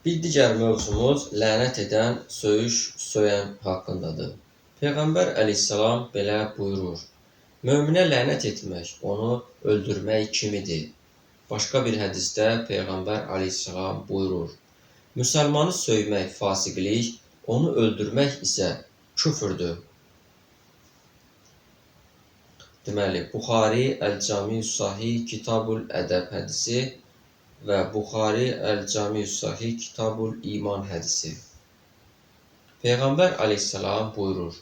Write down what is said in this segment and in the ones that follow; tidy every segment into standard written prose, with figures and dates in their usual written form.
Bir digər mövzumuz lənət edən, söyən haqqındadır. Peyğəmbər əleyhissalam belə buyurur: Möminə lənət etmək onu öldürmək kimidir. Başqa bir hədisdə Peyğəmbər əleyhissalam buyurur: Müsəlmanı söymək fasiqlik, onu öldürmək isə küfrdür. Deməli, Buxari Əl-Cami-Sahih Kitabul Ədəb hədisi və Buxari Əl-Cami-Sahih Kitabul İman hədisi. Peyğəmbər əleyhissalam buyurur: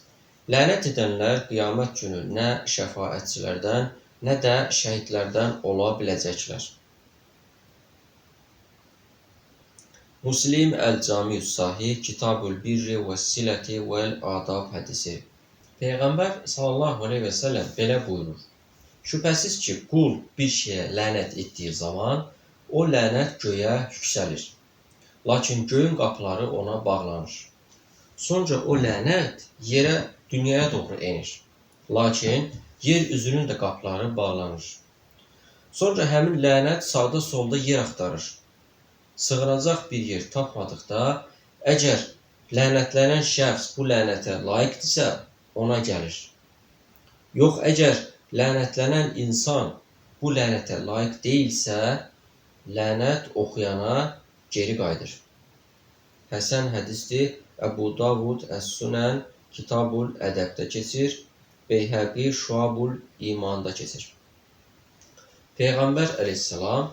Lənət edənlər qiyamət günü nə şəfaətçilərdən, nə də şəhidlərdən ola biləcəklər. Muslim Əl-Cami-Sahih Kitabul Birri və Siləti vəl-Adab hədisi. Peyğəmbər sallallahu aleyhi və səlləm belə buyurur: Şübhəsiz ki, qul bir şeyə lənət etdiyi zaman o lənət göyə yüksəlir. Lakin göyün qapıları ona bağlanır. Sonra o lənət yerə, dünyaya doğru enir. Lakin yer üzünün də qapıları bağlanır. Sonra həmin lənət sağda solda yer axtarır. Sığınacaq bir yer tapmadıqda, əgər lənətlənən şəxs bu lənətə layiqdirsə, ona gəlir. Yox, əgər lənətlənən insan bu lənətə layiq deyilsə, lənət oxuyana geri qayıdır. Həsən hədisdir. Əbu Davud Əs-Sunən Kitabul Ədəbdə keçir. Beyhəqi Şuabul İmanda keçir. Peyğəmbər əleyhissalam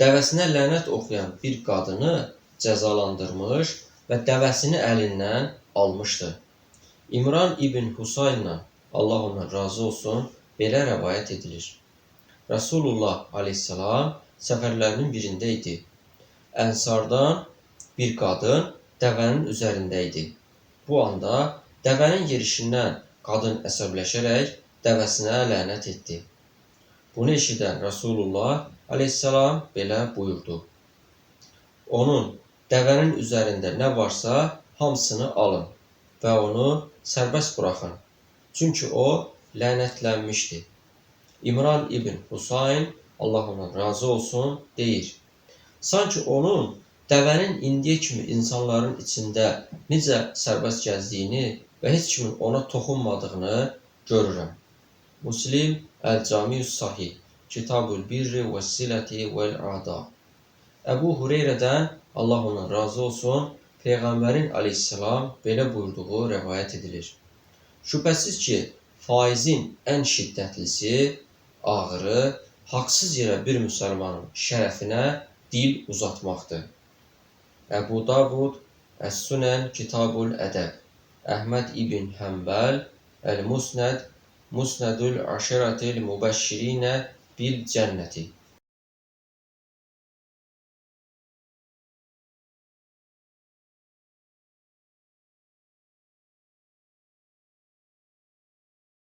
dəvəsinə lənət oxuyan bir qadını cəzalandırmış və dəvəsini əlindən almışdı. İmran ibn Husayndan, Allah ondan razı olsun, belə rəvayət edilir. Rasulullah aleyhissalam səfərlərinin birində idi. Ənsardan bir qadın dəvənin üzərində idi. Bu anda dəvənin yerişindən qadın əsəbləşərək dəvəsinə lənət etdi. Bunu eşidən Rasulullah aleyhissalam belə buyurdu: Onun dəvənin üzərində nə varsa hamısını alın və onu sərbəst buraxın. Çünki o lənətlənmişdi. İmran ibn Husayn, Allah ondan razı olsun, deyir: Sanki onun dəvənin indiyə kimi insanların içində necə sərbəst gəzdiyini və heç kimin ona toxunmadığını görürəm. Muslim Əl-Cami-Sahih Kitabul Birri və Siləti vəl-Adab. Əbu Hureyrədən, Allah ondan razı olsun, Peyğəmbərin əleyhissalam belə buyurduğu rəvayət edilir. Şübhəsiz ki, faizin ən şiddətlisi, ağırı, haqsız yerə bir müsəlmanın şərəfinə dil uzatmaqdır. Əbu Davud Əs-Sunən Kitabul Ədəb. Əhməd ibn Həmbəl Əl-Musnəd Musnədül Aşiratil Mübəşşirinə bil Cənnəti.